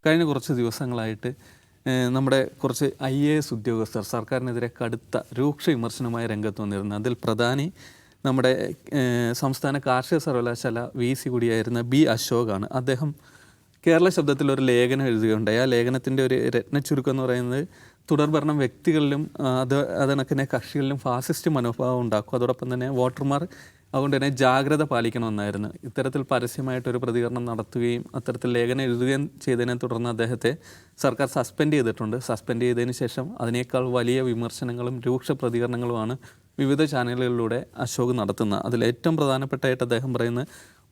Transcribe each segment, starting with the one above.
കഴിഞ്ഞ കുറച്ച് ദിവസങ്ങളായിട്ട് നമ്മുടെ കുറച്ച് IAS ഉദ്യോഗസ്ഥർ സർക്കാരിനെതിരെ കടുത്ത രൂക്ഷ വിമർശനമായ രംഗത്ത് വന്നിരുന്നു. അതിൽ പ്രധാനി നമ്മുടെ സംസ്ഥാന കാർഷിക സർവകലാശാല VC കൂടിയായിരുന്ന B. അശോകാണ്. അദ്ദേഹം കേരള ശബ്ദത്തിൽ ഒരു ലേഖനം എഴുതുകയുണ്ടായി. ആ ലേഖനത്തിൻ്റെ ഒരു രത്നച്ചുരുക്കം എന്ന് പറയുന്നത് തുടർഭരണം വ്യക്തികളിലും അതണക്കിനെ കക്ഷികളിലും ഫാസിസ്റ്റ് മനോഭാവം ഉണ്ടാക്കും, അതോടൊപ്പം തന്നെ വോട്ടർമാർ അതുകൊണ്ട് തന്നെ ജാഗ്രത പാലിക്കണമെന്നായിരുന്നു. ഇത്തരത്തിൽ പരസ്യമായിട്ടൊരു പ്രതികരണം നടത്തുകയും അത്തരത്തിൽ ലേഖനം എഴുതുകയും ചെയ്തതിനെ തുടർന്ന് അദ്ദേഹത്തെ സർക്കാർ സസ്പെൻഡ് ചെയ്തിട്ടുണ്ട്. സസ്പെൻഡ് ചെയ്തതിന് ശേഷം അതിനേക്കാൾ വലിയ വിമർശനങ്ങളും രൂക്ഷ പ്രതികരണങ്ങളുമാണ് വിവിധ ചാനലുകളിലൂടെ അശോക് നടത്തുന്നത്. അതിലേറ്റവും പ്രധാനപ്പെട്ടായിട്ട് അദ്ദേഹം പറയുന്നത്,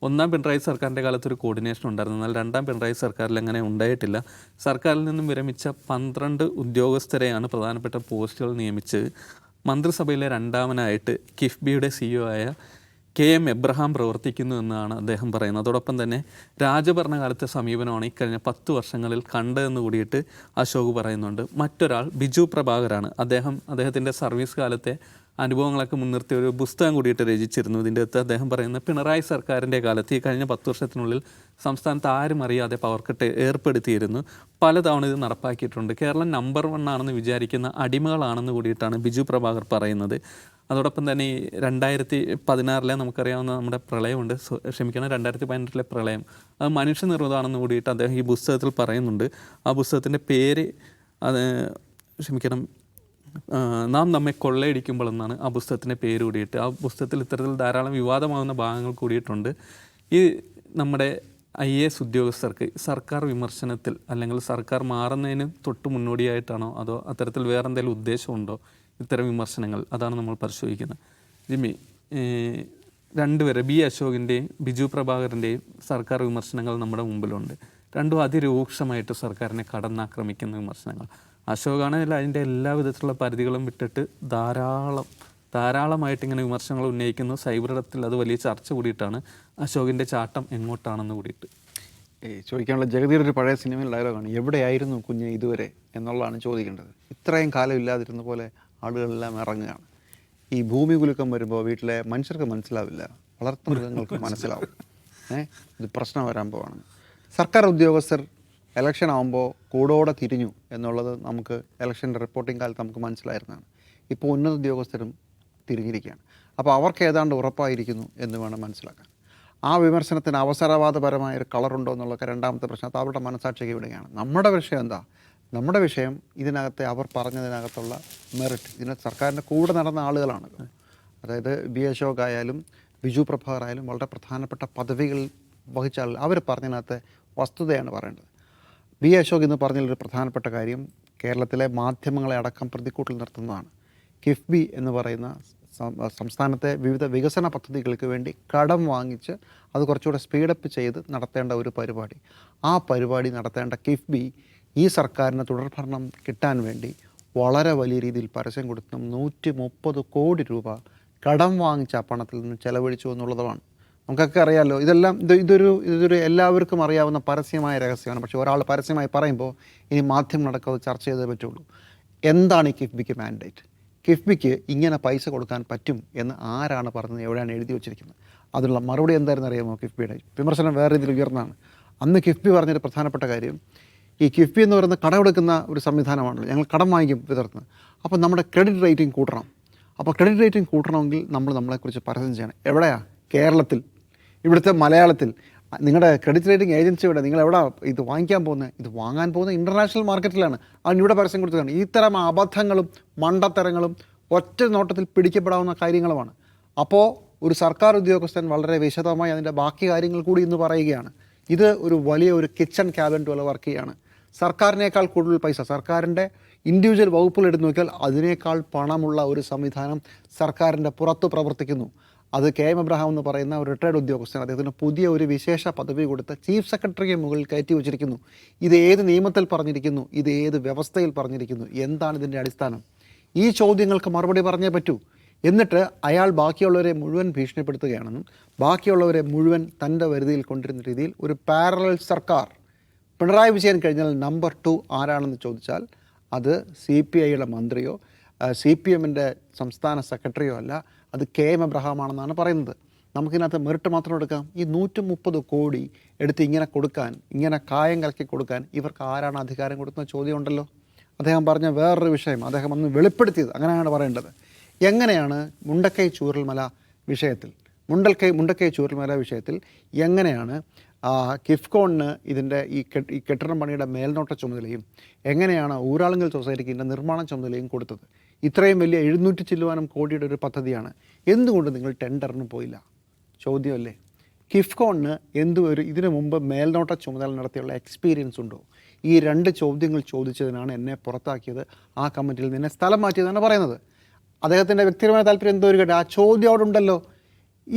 ഒന്നാം പിണറായി സർക്കാരിൻ്റെ കാലത്ത് ഒരു കോർഡിനേഷൻ ഉണ്ടായിരുന്നു, എന്നാൽ രണ്ടാം പിണറായി സർക്കാരിൽ അങ്ങനെ ഉണ്ടായിട്ടില്ല. സർക്കാരിൽ നിന്നും വിരമിച്ച 12 ഉദ്യോഗസ്ഥരെയാണ് പ്രധാനപ്പെട്ട പോസ്റ്റുകൾ നിയമിച്ച് മന്ത്രിസഭയിലെ രണ്ടാമനായിട്ട് കിഫ്ബിയുടെ CEO ആയ KM എബ്രഹാം പ്രവർത്തിക്കുന്നു എന്നാണ് അദ്ദേഹം പറയുന്നത്. അതോടൊപ്പം തന്നെ രാജഭരണകാലത്തെ സമീപനമാണ് ഇക്കഴിഞ്ഞ 10 വർഷങ്ങളിൽ കണ്ടതെന്ന് കൂടിയിട്ട് അശോക് പറയുന്നുണ്ട്. മറ്റൊരാൾ ബിജു പ്രഭാകരാണ്. അദ്ദേഹത്തിൻ്റെ സർവീസ് കാലത്തെ അനുഭവങ്ങളൊക്കെ മുൻനിർത്തി ഒരു പുസ്തകം കൂടിയിട്ട് രചിച്ചിരുന്നു. ഇതിൻ്റെ അകത്ത് അദ്ദേഹം പറയുന്നത്, പിണറായി സർക്കാരിൻ്റെ കാലത്ത് ഈ കഴിഞ്ഞ 10 വർഷത്തിനുള്ളിൽ സംസ്ഥാനത്ത് ആരും അറിയാതെ പവർ കട്ട് ഏർപ്പെടുത്തിയിരുന്നു. പലതവണ ഇത് നടപ്പാക്കിയിട്ടുണ്ട്. കേരളം നമ്പർ 1 ആണെന്ന് വിചാരിക്കുന്ന അടിമകളാണെന്ന് കൂടിയിട്ടാണ് ബിജു പ്രഭാകർ പറയുന്നത്. അതോടൊപ്പം തന്നെ ഈ 2016 നമുക്കറിയാവുന്ന നമ്മുടെ പ്രളയമുണ്ട്, 2018 പ്രളയം, അത് മനുഷ്യനിർമ്മിതമാണെന്ന് കൂടിയിട്ട് അദ്ദേഹം ഈ പുസ്തകത്തിൽ പറയുന്നുണ്ട്. ആ പുസ്തകത്തിൻ്റെ പേര് നാം നമ്മെ കൊള്ളയടിക്കുമ്പോൾ എന്നാണ് ആ പുസ്തകത്തിൻ്റെ പേര് കൂടിയിട്ട്. ആ പുസ്തകത്തിൽ ഇത്തരത്തിൽ ധാരാളം വിവാദമാകുന്ന ഭാഗങ്ങൾ കൂടിയിട്ടുണ്ട്. ഈ നമ്മുടെ IAS ഉദ്യോഗസ്ഥർക്ക് സർക്കാർ വിമർശനത്തിൽ അല്ലെങ്കിൽ സർക്കാർ മാറുന്നതിന് തൊട്ട് മുന്നോടിയായിട്ടാണോ അതോ അത്തരത്തിൽ വേറെ എന്തെങ്കിലും ഉദ്ദേശമുണ്ടോ ഇത്തരം വിമർശനങ്ങൾ? അതാണ് നമ്മൾ പരിശോധിക്കുന്നത്. ജിമ്മി, രണ്ടുപേരെ B. അശോകിൻ്റെയും ബിജു പ്രഭാകരൻ്റെയും സർക്കാർ വിമർശനങ്ങൾ നമ്മുടെ മുമ്പിലുണ്ട്. രണ്ടും അതിരൂക്ഷമായിട്ട് സർക്കാരിനെ കടന്നാക്രമിക്കുന്ന വിമർശനങ്ങൾ. അശോകാണെങ്കിൽ അതിൻ്റെ എല്ലാ വിധത്തിലുള്ള പരിധികളും വിട്ടിട്ട് ധാരാളമായിട്ട് ഇങ്ങനെ വിമർശനങ്ങൾ ഉന്നയിക്കുന്നു. സൈബറിടത്തിൽ അത് വലിയ ചർച്ച കൂടിയിട്ടാണ്. അശോകിൻ്റെ ചാട്ടം എങ്ങോട്ടാണെന്ന് കൂടിയിട്ട് ചോദിക്കാനുള്ള ജഗതിയുടെ ഒരു പഴയ സിനിമയിൽ ഡയലോഗാണ്, എവിടെയായിരുന്നു കുഞ്ഞ് ഇതുവരെ എന്നുള്ളതാണ് ചോദിക്കേണ്ടത്. ഇത്രയും കാലം ഇല്ലാതിരുന്ന പോലെ ആളുകളെല്ലാം ഇറങ്ങുകയാണ്. ഈ ഭൂമി കുലുക്കം വരുമ്പോൾ വീട്ടിലെ മനുഷ്യർക്ക് മനസ്സിലാവില്ല, വളർത്തുമൃഗങ്ങൾക്ക് മനസ്സിലാവും. ഇത് പ്രശ്നം വരാൻ പോവാണ്. സർക്കാർ ഉദ്യോഗസ്ഥർ ഇലക്ഷൻ ആകുമ്പോൾ കൂടോടെ തിരിഞ്ഞു എന്നുള്ളത് നമുക്ക് ഇലക്ഷൻ്റെ റിപ്പോർട്ടിംഗ് കാലത്ത് നമുക്ക് മനസ്സിലായിരുന്നതാണ്. ഇപ്പോൾ ഉന്നത ഉദ്യോഗസ്ഥരും തിരിഞ്ഞിരിക്കുകയാണ്. അപ്പോൾ അവർക്ക് ഏതാണ്ട് ഉറപ്പായിരിക്കുന്നു എന്ന് വേണം മനസ്സിലാക്കാൻ. ആ വിമർശനത്തിന് അവസരവാദപരമായ ഒരു കളറുണ്ടോ എന്നുള്ളതൊക്കെ രണ്ടാമത്തെ പ്രശ്നം. അത് അവരുടെ മനസാക്ഷിക്ക് വിടുകയാണ്. നമ്മുടെ വിഷയം എന്താ? നമ്മുടെ വിഷയം ഇതിനകത്തെ അവർ പറഞ്ഞതിനകത്തുള്ള മെറിറ്റ്. ഇതിനകത്ത് സർക്കാരിൻ്റെ കൂടെ നടന്ന ആളുകളാണ്. അതായത് B. അശോക് ആയാലും ബിജു പ്രഭാകർ ആയാലും വളരെ പ്രധാനപ്പെട്ട പദവികൾ വഹിച്ച ആളുകൾ. അവർ പറഞ്ഞതിനകത്തെ വസ്തുതയാണ് പറയേണ്ടത്. B. അശോക് എന്ന് പറഞ്ഞതിലൊരു പ്രധാനപ്പെട്ട കാര്യം കേരളത്തിലെ മാധ്യമങ്ങളെ അടക്കം പ്രതിക്കൂട്ടിൽ നിർത്തുന്നതാണ്. കിഫ്ബി എന്ന് പറയുന്ന സംസ്ഥാനത്തെ വിവിധ വികസന പദ്ധതികൾക്ക് വേണ്ടി കടം വാങ്ങിച്ച് അത് കുറച്ചുകൂടെ സ്പീഡപ്പ് ചെയ്ത് നടത്തേണ്ട ഒരു പരിപാടി. ആ പരിപാടി നടത്തേണ്ട കിഫ്ബി ഈ സർക്കാരിന് തുടർഭരണം കിട്ടാൻ വേണ്ടി വളരെ വലിയ രീതിയിൽ പരസ്യം കൊടുത്തും 130 കോടി രൂപ കടം വാങ്ങിച്ച പണത്തിൽ നിന്ന് ചെലവഴിച്ചു എന്നുള്ളതാണ്. നമുക്കൊക്കെ അറിയാമല്ലോ. ഇതൊരു എല്ലാവർക്കും അറിയാവുന്ന പരസ്യമായ രഹസ്യമാണ്. പക്ഷേ ഒരാൾ പരസ്യമായി പറയുമ്പോൾ ഇനി മാധ്യമങ്ങളടക്കം അത് ചർച്ച ചെയ്തേ പറ്റുള്ളൂ. എന്താണ് ഈ കിഫ്ബിക്ക് മാൻഡേറ്റ്? കിഫ്ബിക്ക് ഇങ്ങനെ പൈസ കൊടുക്കാൻ പറ്റും എന്ന് ആരാണ് പറഞ്ഞത്? എവിടെയാണ് എഴുതി വച്ചിരിക്കുന്നത്? അതിനുള്ള മറുപടി എന്തായിരുന്നു അറിയാമോ? കിഫ്ബിയുടെ വിമർശനം വേറെ രീതിയിൽ ഉയർന്നതാണ്. അന്ന് കിഫ്ബി പറഞ്ഞൊരു പ്രധാനപ്പെട്ട കാര്യം, ഈ കിഫ്ബി എന്ന് പറയുന്ന കടമെടുക്കുന്ന ഒരു സംവിധാനമാണല്ലോ. ഞങ്ങൾ കടം വാങ്ങിക്കും വിതർന്ന്. അപ്പോൾ നമ്മുടെ ക്രെഡിറ്റ് റേറ്റിംഗ് കൂട്ടണം. അപ്പോൾ ക്രെഡിറ്റ് റേറ്റിംഗ് കൂട്ടണമെങ്കിൽ നമ്മളെക്കുറിച്ച് പരസ്യം ചെയ്യണം. എവിടെയാണ്? കേരളത്തിൽ, ഇവിടുത്തെ മലയാളത്തിൽ. നിങ്ങളുടെ ക്രെഡിറ്റ് റേറ്റിംഗ് ഏജൻസിയുടെ നിങ്ങൾ എവിടെ ഇത് വാങ്ങിക്കാൻ പോകുന്നത്? ഇത് വാങ്ങാൻ പോകുന്നത് ഇൻ്റർനാഷണൽ മാർക്കറ്റിലാണ്. അതിനിവിടെ പരസ്യം കൊടുത്തതാണ്. ഇത്തരം അബദ്ധങ്ങളും മണ്ടത്തരങ്ങളും ഒറ്റ നോട്ടത്തിൽ പിടിക്കപ്പെടാവുന്ന കാര്യങ്ങളുമാണ്. അപ്പോൾ ഒരു സർക്കാർ ഉദ്യോഗസ്ഥൻ വളരെ വിശദമായി അതിൻ്റെ ബാക്കി കാര്യങ്ങൾ കൂടി ഇന്ന് പറയുകയാണ്. ഇത് ഒരു വലിയ ഒരു കിച്ചൺ ക്യാബിനറ്റ് പോലെ വർക്ക് ചെയ്യുകയാണ്. സർക്കാരിനേക്കാൾ കൂടുതൽ പൈസ സർക്കാരിൻ്റെ ഇൻഡിവിജ്വൽ വകുപ്പുകൾ എടുത്തു നോക്കിയാൽ അതിനേക്കാൾ പണമുള്ള ഒരു സംവിധാനം സർക്കാരിൻ്റെ പുറത്ത് പ്രവർത്തിക്കുന്നു. അത് KM എബ്രഹാം എന്ന് പറയുന്ന ഒരു റിട്ടയർഡ് ഉദ്യോഗസ്ഥൻ അദ്ദേഹത്തിന് പുതിയ ഒരു വിശേഷ പദവി കൊടുത്ത് ചീഫ് സെക്രട്ടറിക്ക് മുകളിൽ കയറ്റി വച്ചിരിക്കുന്നു. ഇത് ഏത് നിയമത്തിൽ പറഞ്ഞിരിക്കുന്നു? ഇത് ഏത് വ്യവസ്ഥയിൽ പറഞ്ഞിരിക്കുന്നു? എന്താണ് ഇതിൻ്റെ അടിസ്ഥാനം? ഈ ചോദ്യങ്ങൾക്ക് മറുപടി പറഞ്ഞേ പറ്റൂ. എന്നിട്ട് അയാൾ ബാക്കിയുള്ളവരെ മുഴുവൻ ഭീഷണിപ്പെടുത്തുകയാണെന്നും ബാക്കിയുള്ളവരെ മുഴുവൻ തൻ്റെ വരുതിയിൽ കൊണ്ടിരുന്ന രീതിയിൽ ഒരു പാരലൽ സർക്കാർ, പിണറായി വിജയൻ കഴിഞ്ഞാൽ നമ്പർ 2 ആരാണെന്ന് ചോദിച്ചാൽ അത് CPIയുടെ മന്ത്രിയോ CPMൻ്റെ സംസ്ഥാന സെക്രട്ടറിയോ അല്ല, അത് KM എബ്രഹാം ആണെന്നാണ് പറയുന്നത്. നമുക്കിതിനകത്ത് മെറിറ്റ് മാത്രം എടുക്കാം. ഈ 130 കോടി എടുത്ത് ഇങ്ങനെ കൊടുക്കാൻ, ഇങ്ങനെ കായം കലക്കി കൊടുക്കാൻ ഇവർക്ക് ആരാണ് അധികാരം കൊടുക്കുന്ന ചോദ്യം ഉണ്ടല്ലോ. അദ്ദേഹം പറഞ്ഞ വേറൊരു വിഷയം അദ്ദേഹം അന്ന് വെളിപ്പെടുത്തിയത്, അങ്ങനെയാണ് പറയേണ്ടത്. എങ്ങനെയാണ് മുണ്ടക്കൈ ചൂരൽമല വിഷയത്തിൽ എങ്ങനെയാണ് കിഫ്കോണിന് ഇതിൻ്റെ ഈ കെട്ടിടം പണിയുടെ മേൽനോട്ട ചുമതലയും എങ്ങനെയാണ് ഊരാളുങ്കൽ സൊസൈറ്റിക്ക് ഇതിൻ്റെ നിർമ്മാണ ചുമതലയും കൊടുത്തത്? ഇത്രയും വലിയ 700 ചില്ലുവാനം കോടിയുടെ ഒരു പദ്ധതിയാണ്. എന്തുകൊണ്ട് നിങ്ങൾ ടെൻഡറിന് പോയില്ല? ചോദ്യമല്ലേ. കിഫ്കോണിന് ഇതിനു മുമ്പ് മേൽനോട്ട ചുമതല നടത്തിയുള്ള എക്സ്പീരിയൻസ് ഉണ്ടോ? ഈ 2 ചോദ്യങ്ങൾ ചോദിച്ചതിനാണ് എന്നെ പുറത്താക്കിയത്, ആ കമ്മിറ്റിയിൽ നിന്നെ സ്ഥലം മാറ്റിയതാണ് പറയുന്നത്. അദ്ദേഹത്തിൻ്റെ വ്യക്തിപരമായ താല്പര്യം എന്തോ ഒരു കേട്ടോ, ആ ചോദ്യം അവിടെ ഉണ്ടല്ലോ.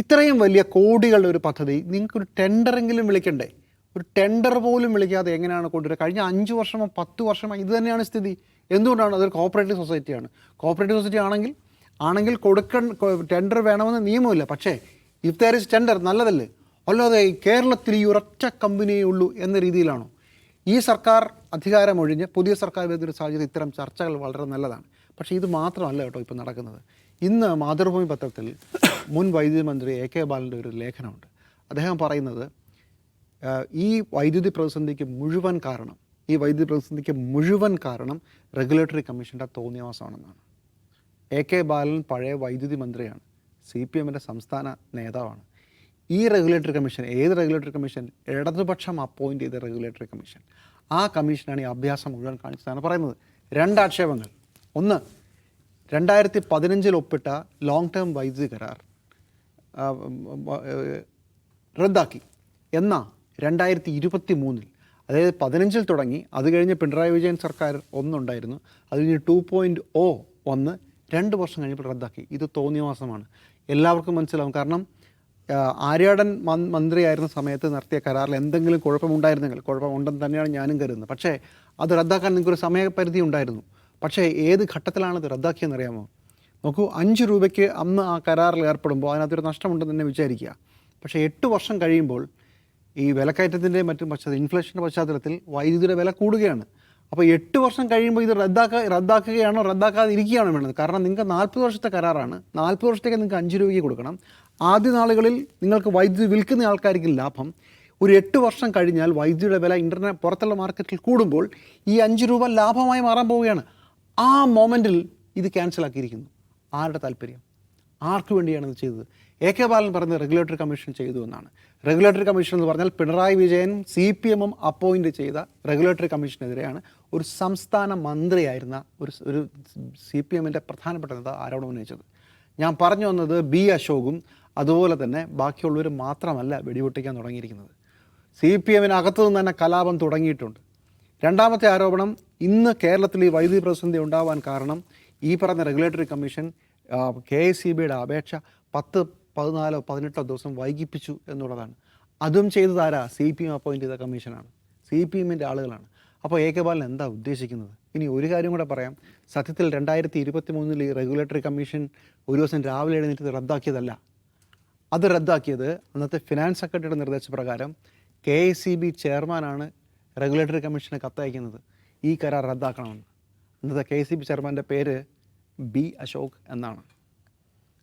ഇത്രയും വലിയ കോടികളുടെ ഒരു പദ്ധതി നിങ്ങൾക്കൊരു ടെൻഡറെങ്കിലും വിളിക്കണ്ടേ? ഒരു ടെൻഡർ പോലും വിളിക്കാതെ എങ്ങനെയാണ് കൊണ്ടുവരിക? കഴിഞ്ഞ 5 വർഷമോ 10 വർഷമോ ഇത് തന്നെയാണ് സ്ഥിതി. എന്തുകൊണ്ടാണ്? അതൊരു കോപ്പറേറ്റീവ് സൊസൈറ്റിയാണ്. കോപ്പറേറ്റീവ് സൊസൈറ്റി ആണെങ്കിൽ ടെൻഡർ വേണമെന്ന് നിയമമില്ല. പക്ഷേ ഇഫ് ദർ ഇസ് ടെൻഡർ നല്ലതല്ലേ? അല്ലാതെ കേരളത്തിൽ ഈ ഒരൊറ്റ കമ്പനിയേ ഉള്ളൂ എന്ന രീതിയിലാണോ? ഈ സർക്കാർ അധികാരമൊഴിഞ്ഞ് പുതിയ സർക്കാർ വരുന്നൊരു സാഹചര്യത്തിൽ ഇത്തരം ചർച്ചകൾ വളരെ നല്ലതാണ്. പക്ഷേ ഇത് മാത്രമല്ല കേട്ടോ ഇപ്പോൾ നടക്കുന്നത്. ഇന്ന് മാതൃഭൂമി പത്രത്തിൽ മുൻ വൈദ്യുതി മന്ത്രി AK ബാലൻ്റെ ഒരു ലേഖനമുണ്ട്. അദ്ദേഹം പറയുന്നത് ഈ വൈദ്യുതി പ്രതിസന്ധിക്ക് മുഴുവൻ കാരണം റെഗുലേറ്ററി കമ്മീഷൻ്റെ തോന്നിയവാസമാണെന്നാണ്. AK ബാലൻ പഴയ വൈദ്യുതി മന്ത്രിയാണ്, CPMൻ്റെ സംസ്ഥാന നേതാവാണ്. ഈ റെഗുലേറ്ററി കമ്മീഷൻ, ഏത് റെഗുലേറ്ററി കമ്മീഷൻ? ഇടതുപക്ഷം അപ്പോയിൻ്റ് ചെയ്ത റെഗുലേറ്ററി കമ്മീഷൻ. ആ കമ്മീഷനാണ് ഈ അഭ്യാസം മുഴുവൻ കാണിച്ചതാണ് പറയുന്നത്. 2 ആക്ഷേപങ്ങൾ. ഒന്ന്, 2015 ഒപ്പിട്ട ലോങ് ടേം വൈദ്യുതി കരാർ റദ്ദാക്കി. എന്നാൽ 2023, അതായത് 15 തുടങ്ങി, അത് കഴിഞ്ഞ് പിണറായി വിജയൻ സർക്കാർ ഒന്നുണ്ടായിരുന്നു, അത് കഴിഞ്ഞ് 2.0 വന്ന് 2 വർഷം കഴിഞ്ഞപ്പോൾ റദ്ദാക്കി. ഇത് തോന്നിയവാസമാണ്, എല്ലാവർക്കും മനസ്സിലാവും. കാരണം ആര്യാടൻ മന്ത്രിയായിരുന്ന സമയത്ത് നടത്തിയ കരാറിൽ എന്തെങ്കിലും കുഴപ്പമുണ്ടായിരുന്നെങ്കിൽ, കുഴപ്പമുണ്ടെന്ന് തന്നെയാണ് ഞാനും കരുതുന്നത്. പക്ഷേ അത് റദ്ദാക്കാൻ നിങ്ങൾക്കൊരു സമയപരിധി ഉണ്ടായിരുന്നു. പക്ഷേ ഏത് ഘട്ടത്തിലാണ് ഇത് റദ്ദാക്കിയെന്നറിയാമോ? നോക്കൂ, 5 രൂപയ്ക്ക് അന്ന് ആ കരാറിൽ ഏർപ്പെടുമ്പോൾ അതിനകത്തൊരു നഷ്ടമുണ്ടെന്ന് തന്നെ വിചാരിക്കുക. പക്ഷേ 8 വർഷം കഴിയുമ്പോൾ ഈ വിലക്കയറ്റത്തിൻ്റെയും മറ്റും ഇൻഫ്ലേഷൻ്റെ പശ്ചാത്തലത്തിൽ വൈദ്യുതിയുടെ വില കൂടുകയാണ്. അപ്പോൾ 8 വർഷം കഴിയുമ്പോൾ ഇത് റദ്ദാക്കുകയാണോ റദ്ദാക്കാതിരിക്കുകയാണോ വേണ്ടത്? കാരണം നിങ്ങൾക്ക് 40 വർഷത്തെ കരാറാണ്. 40 വർഷത്തേക്ക് നിങ്ങൾക്ക് 5 രൂപയ്ക്ക് കൊടുക്കണം. ആദ്യ നാളുകളിൽ നിങ്ങൾക്ക് വൈദ്യുതി വിൽക്കുന്ന ആൾക്കാർക്ക് ലാഭം. ഒരു 8 വർഷം കഴിഞ്ഞാൽ വൈദ്യുതിയുടെ വില പുറത്തുള്ള മാർക്കറ്റിൽ കൂടുമ്പോൾ ഈ 5 രൂപ ലാഭമായി മാറാൻ പോവുകയാണ്. ആ മൊമെൻറ്റിൽ ഇത് ക്യാൻസലാക്കിയിരിക്കുന്നു. ആരുടെ താല്പര്യം? ആർക്ക് വേണ്ടിയാണ് ഇത് ചെയ്തത്? AK ബാലൻ പറയുന്നത് റെഗുലേറ്ററി കമ്മീഷൻ ചെയ്തു എന്നാണ്. റെഗുലേറ്ററി കമ്മീഷൻ എന്ന് പറഞ്ഞാൽ പിണറായി വിജയനും CPMും അപ്പോയിൻ്റ് ചെയ്ത റെഗുലേറ്ററി കമ്മീഷനെതിരെയാണ് ഒരു സംസ്ഥാന മന്ത്രിയായിരുന്ന ഒരു CPMൻ്റെ പ്രധാനപ്പെട്ട നേതാവ് ആരോപണം ഉന്നയിച്ചത്. ഞാൻ പറഞ്ഞു വന്നത് B അശോകും അതുപോലെ തന്നെ ബാക്കിയുള്ളവർ മാത്രമല്ല വെടിപൊട്ടിക്കാൻ തുടങ്ങിയിരിക്കുന്നത്. CPMനകത്തു നിന്ന് തന്നെ കലാപം തുടങ്ങിയിട്ടുണ്ട്. രണ്ടാമത്തെ ആരോപണം, ഇന്ന് കേരളത്തിൽ ഈ വൈദ്യുതി പ്രതിസന്ധി ഉണ്ടാവാൻ കാരണം ഈ പറഞ്ഞ റെഗുലേറ്ററി കമ്മീഷൻ KSEBയുടെ അപേക്ഷ 10, 14, 18 ദിവസം വൈകിപ്പിച്ചു എന്നുള്ളതാണ്. അതും ചെയ്തത് ആരാ? CPM അപ്പോയിൻ്റ് ചെയ്ത കമ്മീഷനാണ്, CPMൻ്റെ ആളുകളാണ്. അപ്പോൾ AK ബാലൻ എന്താ ഉദ്ദേശിക്കുന്നത്? ഇനി ഒരു കാര്യം കൂടെ പറയാം. സത്യത്തിൽ 2023 ഈ റെഗുലേറ്ററി കമ്മീഷൻ ഒരു ദിവസം രാവിലെ എഴുന്നേറ്റ് റദ്ദാക്കിയതല്ല. അത് റദ്ദാക്കിയത് അന്നത്തെ ഫിനാൻസ് സെക്രട്ടറിയുടെ നിർദ്ദേശപ്രകാരം KSEB ചെയർമാനാണ് റെഗുലേറ്ററി കമ്മീഷന് കത്തയക്കുന്നത് ഈ കരാർ റദ്ദാക്കണമെന്ന്. അന്നത്തെ KSEB ചെയർമാൻ്റെ പേര് B അശോക് എന്നാണ്.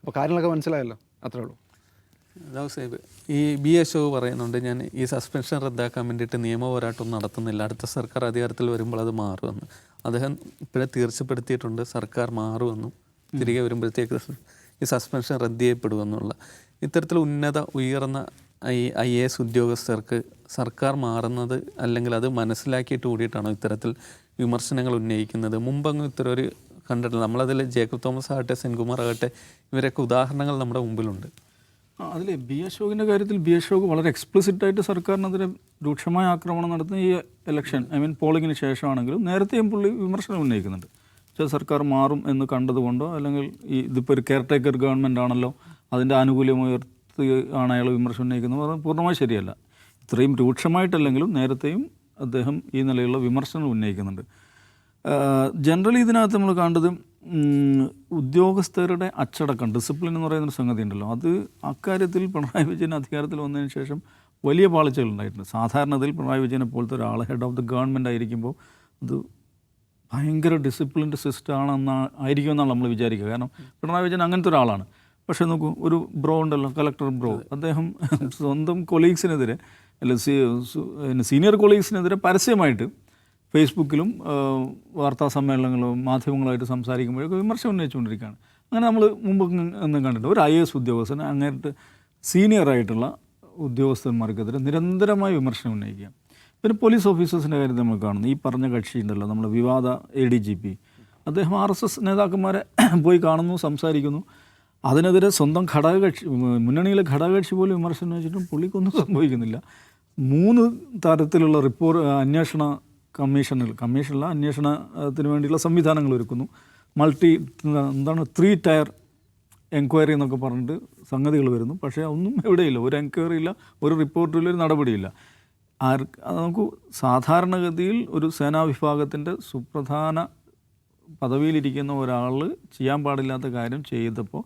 അപ്പോൾ കാര്യങ്ങളൊക്കെ മനസ്സിലായല്ലോ, അത്രേ ഉള്ളൂ. സാഹിബ്, ഈ B അശോക് പറയുന്നുണ്ട്, ഞാൻ ഈ സസ്പെൻഷൻ റദ്ദാക്കാൻ വേണ്ടിയിട്ട് നിയമ പോരാട്ടം നടത്തുന്നില്ല, അടുത്ത സർക്കാർ അധികാരത്തിൽ വരുമ്പോൾ അത് മാറുമെന്ന് അദ്ദേഹം ഇപ്പോഴേ തീർച്ചപ്പെടുത്തിയിട്ടുണ്ട്. സർക്കാർ മാറുമെന്നും തിരികെ വരുമ്പോഴത്തേക്ക് ഈ സസ്പെൻഷൻ റദ്ദ് ചെയ്യപ്പെടുമെന്നുള്ള ഇത്തരത്തിൽ ഉയർന്ന ഈ IAS ഉദ്യോഗസ്ഥർക്ക് സർക്കാർ മാറുന്നത് അല്ലെങ്കിൽ അത് മനസ്സിലാക്കിയിട്ട് കൂടിയിട്ടാണോ ഇത്തരത്തിൽ വിമർശനങ്ങൾ ഉന്നയിക്കുന്നത്? മുമ്പങ്ങും ഇത്തരം ഒരു കണ്ടിട്ടില്ല. നമ്മളതിൽ ജേക്കബ് തോമസ് ആകട്ടെ, സെൻകുമാർ ആകട്ടെ, ഇവരൊക്കെ ഉദാഹരണങ്ങൾ നമ്മുടെ മുമ്പിലുണ്ട്. അതിൽ B അശോകിൻ്റെ കാര്യത്തിൽ B അശോക് വളരെ എക്സ്പ്ലിസിറ്റായിട്ട് സർക്കാരിനെതിരെ രൂക്ഷമായ ആക്രമണം നടത്തുന്ന ഈ ഇലക്ഷൻ പോളിങ്ങിന് ശേഷമാണെങ്കിലും നേരത്തെയും പുള്ളി വിമർശനം ഉന്നയിക്കുന്നുണ്ട്. സർക്കാർ മാറും എന്ന് കണ്ടതുകൊണ്ടോ അല്ലെങ്കിൽ ഇതിപ്പോൾ ഒരു കെയർ ടേക്കർ ഗവൺമെൻറ് ആണല്ലോ അതിൻ്റെ ആനുകൂല്യമുയർത്തി ആണ് അയാൾ വിമർശനം ഉന്നയിക്കുന്നത് പൂർണ്ണമായി ശരിയല്ല. ഇത്രയും രൂക്ഷമായിട്ടല്ലെങ്കിലും നേരത്തെയും അദ്ദേഹം ഈ നിലയിലുള്ള വിമർശനം ഉന്നയിക്കുന്നുണ്ട്. ജനറലി ഇതിനകത്ത് നമ്മൾ കണ്ടത് ഉദ്യോഗസ്ഥരുടെ അച്ചടക്കം, ഡിസിപ്ലിൻ എന്ന് പറയുന്നൊരു സംഗതി ഉണ്ടല്ലോ, അത് അക്കാര്യത്തിൽ പിണറായി വിജയൻ അധികാരത്തിൽ വന്നതിന് ശേഷം വലിയ പാളിച്ചകൾ ഉണ്ടായിട്ടുണ്ട്. സാധാരണത്തിൽ പിണറായി വിജയനെ പോലത്തെ ഒരാൾ ഹെഡ് ഓഫ് ദി ഗവൺമെൻറ് ആയിരിക്കുമ്പോൾ അത് ഭയങ്കര ഡിസിപ്ലിൻഡ് സിസ്റ്റം ആയിരിക്കുമെന്നാണ് നമ്മൾ വിചാരിക്കുക. കാരണം പിണറായി വിജയൻ അങ്ങനത്തെ ഒരാളാണ്. പക്ഷേ നോക്കൂ, ഒരു ബ്രോ ഉണ്ടല്ലോ, കളക്ടർ ബ്രോ, അദ്ദേഹം സ്വന്തം കൊളീഗ്സിനെതിരെ അല്ല സീനിയർ കൊളീഗ്സിനെതിരെ പരസ്യമായിട്ട് ഫേസ്ബുക്കിലും വാർത്താ സമ്മേളനങ്ങളും മാധ്യമങ്ങളായിട്ട് സംസാരിക്കുമ്പോഴൊക്കെ വിമർശനം ഉന്നയിച്ചുകൊണ്ടിരിക്കുകയാണ്. അങ്ങനെ നമ്മൾ മുമ്പ് ഒന്നും കണ്ടിട്ട് ഒരു IAS ഉദ്യോഗസ്ഥൻ അങ്ങേറ്റ് സീനിയറായിട്ടുള്ള ഉദ്യോഗസ്ഥന്മാർക്കെതിരെ നിരന്തരമായി വിമർശനം ഉന്നയിക്കുക. പിന്നെ പോലീസ് ഓഫീസേഴ്സിൻ്റെ കാര്യത്തിൽ നമ്മൾ കാണുന്നു, ഈ പറഞ്ഞ കക്ഷി ഉണ്ടല്ലോ, നമ്മുടെ വിവാദ ADGP, അദ്ദേഹം RSS നേതാക്കന്മാരെ പോയി കാണുന്നു, സംസാരിക്കുന്നു. അതിനെതിരെ സ്വന്തം ഘടകകക്ഷി, മുന്നണിയിലെ ഘടകകക്ഷി പോലും വിമർശനം വെച്ചിട്ടും പുള്ളിക്കൊന്നും സംഭവിക്കുന്നില്ല. 3 തരത്തിലുള്ള അന്വേഷണ കമ്മീഷനില്ല, അന്വേഷണത്തിന് വേണ്ടിയുള്ള സംവിധാനങ്ങൾ ഒരുക്കുന്നു. 3 ടയർ എൻക്വയറി എന്നൊക്കെ പറഞ്ഞിട്ട് സംഗതികൾ വരുന്നു. പക്ഷേ ഒന്നും എവിടെയില്ല, ഒരു എൻക്വയറി ഇല്ല, ഒരു റിപ്പോർട്ടില്ല, ഒരു നടപടിയില്ല. നമുക്ക് സാധാരണഗതിയിൽ ഒരു സേനാ വിഭാഗത്തിൻ്റെ സുപ്രധാന പദവിയിലിരിക്കുന്ന ഒരാൾ ചെയ്യാൻ പാടില്ലാത്ത കാര്യം ചെയ്തപ്പോൾ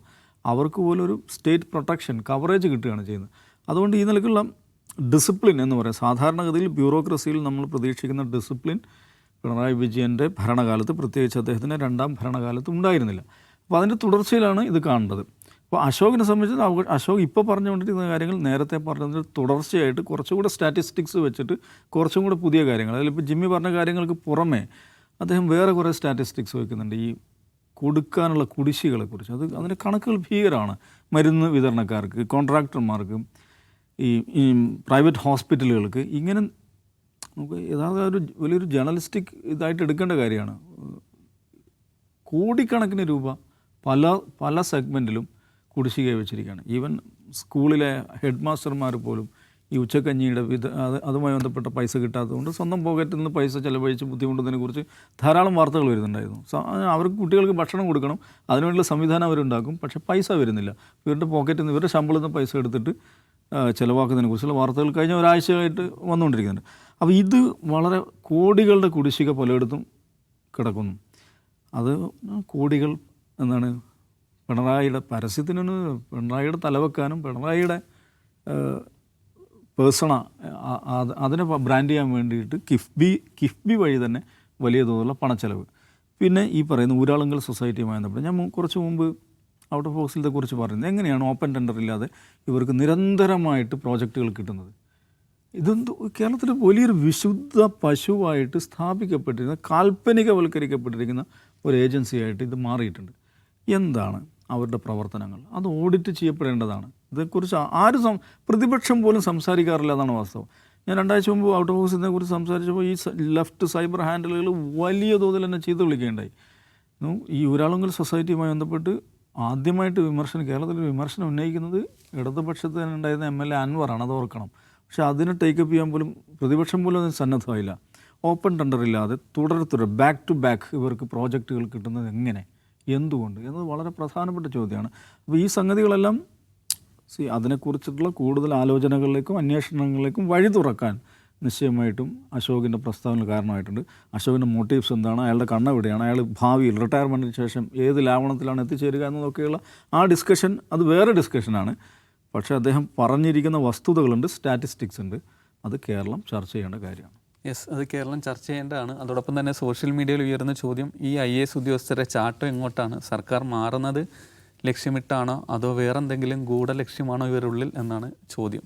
അവർക്ക് പോലും ഒരു സ്റ്റേറ്റ് പ്രൊട്ടക്ഷൻ കവറേജ് കിട്ടുകയാണ് ചെയ്യുന്നത്. അതുകൊണ്ട് ഈ നിലയ്ക്കുള്ള ഡിസിപ്ലിൻ എന്ന് പറയാം, സാധാരണഗതിയിൽ ബ്യൂറോക്രസിയിൽ നമ്മൾ പ്രതീക്ഷിക്കുന്ന ഡിസിപ്ലിൻ പിണറായി വിജയൻ്റെ ഭരണകാലത്ത്, പ്രത്യേകിച്ച് അദ്ദേഹത്തിൻ്റെ 2ാം ഭരണകാലത്ത് ഉണ്ടായിരുന്നില്ല. അപ്പോൾ അതിൻ്റെ തുടർച്ചയിലാണ് ഇത് കാണേണ്ടത്. അപ്പോൾ അശോകിനെ സംബന്ധിച്ച് അശോക് ഇപ്പോൾ പറഞ്ഞുകൊണ്ടിരിക്കുന്ന കാര്യങ്ങൾ നേരത്തെ പറഞ്ഞതിന് തുടർച്ചയായിട്ട് കുറച്ചുകൂടെ സ്റ്റാറ്റിസ്റ്റിക്സ് വെച്ചിട്ട് കുറച്ചും കൂടെ പുതിയ കാര്യങ്ങൾ, അതിലിപ്പോൾ ജിമ്മി പറഞ്ഞ കാര്യങ്ങൾക്ക് പുറമേ അദ്ദേഹം വേറെ കുറേ സ്റ്റാറ്റിസ്റ്റിക്സ് വയ്ക്കുന്നുണ്ട് ഈ കൊടുക്കാനുള്ള കുടിശ്ശികളെക്കുറിച്ച്. അതിൻ്റെ കണക്കുകൾ ഭീകരമാണ്. മരുന്ന് വിതരണക്കാർക്ക്, കോൺട്രാക്ടർമാർക്ക്, ഈ പ്രൈവറ്റ് ഹോസ്പിറ്റലുകൾക്ക്, ഇങ്ങനെ നമുക്ക് യഥാർത്ഥ ഒരു വലിയൊരു ജേർണലിസ്റ്റിക് ഇതായിട്ട് എടുക്കേണ്ട കാര്യമാണ്. കോടിക്കണക്കിന് രൂപ പല സെഗ്മെൻറ്റിലും കുടിശ്ശിക വെച്ചിരിക്കുകയാണ്. ഈവൻ സ്കൂളിലെ ഹെഡ് മാസ്റ്റർമാർ പോലും ഈ ഉച്ചക്കഞ്ഞിയുടെ അതുമായി ബന്ധപ്പെട്ട പൈസ കിട്ടാത്തതുകൊണ്ട് സ്വന്തം പോക്കറ്റിൽ നിന്ന് പൈസ ചിലവഴിച്ച് ബുദ്ധിമുട്ടുന്നതിനെക്കുറിച്ച് ധാരാളം വാർത്തകൾ വരുന്നുണ്ടായിരുന്നു. അവർക്ക് കുട്ടികൾക്ക് ഭക്ഷണം കൊടുക്കണം, അതിനുവേണ്ടിയുള്ള സംവിധാനം അവരുണ്ടാക്കും, പക്ഷേ പൈസ വരുന്നില്ല. ഇവരുടെ പോക്കറ്റിൽ നിന്ന്, ഇവരുടെ ശമ്പളത്തിൽ നിന്ന് പൈസ എടുത്തിട്ട് ചിലവാക്കുന്നതിനെക്കുറിച്ചുള്ള വാർത്തകൾ കഴിഞ്ഞ ഒരാഴ്ചയായിട്ട് വന്നുകൊണ്ടിരിക്കുന്നുണ്ട്. അപ്പോൾ ഇത് വളരെ കോടികളുടെ കുടിശ്ശിക പലയിടത്തും കിടക്കുന്നു. അത് കോടികൾ എന്താണ് പിണറായിയുടെ പരസ്യത്തിനൊന്ന്, പിണറായിയുടെ തലവെക്കാനും പിണറായിയുടെ പേഴ്സണ അതിനെ ബ്രാൻഡ് ചെയ്യാൻ വേണ്ടിയിട്ട് കിഫ്ബി വഴി തന്നെ വലിയ തോതിലുള്ള പണച്ചെലവ്. പിന്നെ ഈ പറയുന്ന ഊരാളുങ്കൽ സൊസൈറ്റിയുമായി ബന്ധപ്പെട്ട് ഞാൻ കുറച്ച് മുമ്പ് ഔട്ട് ഓഫ് ബോക്സിലത്തെ കുറിച്ച് പറയുന്നത്, എങ്ങനെയാണ് ഓപ്പൺ ടെൻഡർ ഇല്ലാതെ ഇവർക്ക് നിരന്തരമായിട്ട് പ്രോജക്റ്റുകൾ കിട്ടുന്നത്? ഇതെന്തോ കേരളത്തിൽ വലിയൊരു വിശുദ്ധ പശുവായിട്ട് സ്ഥാപിക്കപ്പെട്ടിരുന്ന, കാൽപ്പനികവൽക്കരിക്കപ്പെട്ടിരിക്കുന്ന ഒരു ഏജൻസിയായിട്ട് ഇത് മാറിയിട്ടുണ്ട്. എന്താണ് അവരുടെ പ്രവർത്തനങ്ങൾ? അത് ഓഡിറ്റ് ചെയ്യപ്പെടേണ്ടതാണ്. ഇതേക്കുറിച്ച് പ്രതിപക്ഷം പോലും സംസാരിക്കാറില്ല എന്നാണ് വാസ്തവം. ഞാൻ 2 ആഴ്ച മുമ്പ് ഔട്ട് ഓഫ് ബോക്സിനെ കുറിച്ച് സംസാരിച്ചപ്പോൾ ഈ ലെഫ്റ്റ് സൈബർ ഹാൻഡിലുകൾ വലിയ തോതിൽ തന്നെ ചെയ്ത് വിളിക്കുകയുണ്ടായി. ഈ ഊരാളുങ്കൽ സൊസൈറ്റിയുമായി ബന്ധപ്പെട്ട് ആദ്യമായിട്ട് കേരളത്തിൽ വിമർശനം ഉന്നയിക്കുന്നത് ഇടതുപക്ഷത്തിൽ ഉണ്ടായിരുന്ന MLA അൻവറാണ്, അത് ഓർക്കണം. പക്ഷേ അതിനെ ടേക്കപ്പ് ചെയ്യാൻ പോലും പ്രതിപക്ഷം പോലും അതിന് സന്നദ്ധമായില്ല. ഓപ്പൺ ടെൻഡർ ഇല്ലാതെ തുടരെ ബാക്ക് ടു ബാക്ക് ഇവർക്ക് പ്രോജക്റ്റുകൾ കിട്ടുന്നത് എങ്ങനെ, എന്തുകൊണ്ട് എന്നത് വളരെ പ്രധാനപ്പെട്ട ചോദ്യമാണ്. അപ്പോൾ ഈ സംഗതികളെല്ലാം അതിനെക്കുറിച്ചിട്ടുള്ള കൂടുതൽ ആലോചനകളിലേക്കും അന്വേഷണങ്ങളിലേക്കും വഴി തുറക്കാൻ നിശ്ചയമായിട്ടും അശോകിൻ്റെ പ്രസ്താവന കാരണമായിട്ടുണ്ട്. അശോകിൻ്റെ മോട്ടീവ്സ് എന്താണ്, അയാളുടെ കണ്ണെവിടെയാണ്, അയാൾ ഭാവിയിൽ റിട്ടയർമെൻറ്റിന് ശേഷം ഏത് ലാവണത്തിലാണ് എത്തിച്ചേരുക എന്നതൊക്കെയുള്ള ആ ഡിസ്കഷൻ, അത് വേറെ ഡിസ്കഷനാണ്. പക്ഷേ അദ്ദേഹം പറഞ്ഞിരിക്കുന്ന വസ്തുതകളുണ്ട്, സ്റ്റാറ്റിസ്റ്റിക്സ് ഉണ്ട്, അത് കേരളം ചർച്ച ചെയ്യേണ്ട കാര്യമാണ്. യെസ്, അത് കേരളം ചർച്ച ചെയ്യേണ്ടതാണ്. അതോടൊപ്പം തന്നെ സോഷ്യൽ മീഡിയയിൽ ഉയർന്ന ചോദ്യം, ഈ IAS ഉദ്യോഗസ്ഥരെ ചാട്ടം എങ്ങോട്ടാണ്? സർക്കാർ മാറുന്നത് ലക്ഷ്യമിട്ടാണോ അതോ വേറെന്തെങ്കിലും ഗൂഢലക്ഷ്യമാണോ ഇവരുള്ളിൽ എന്നാണ് ചോദ്യം.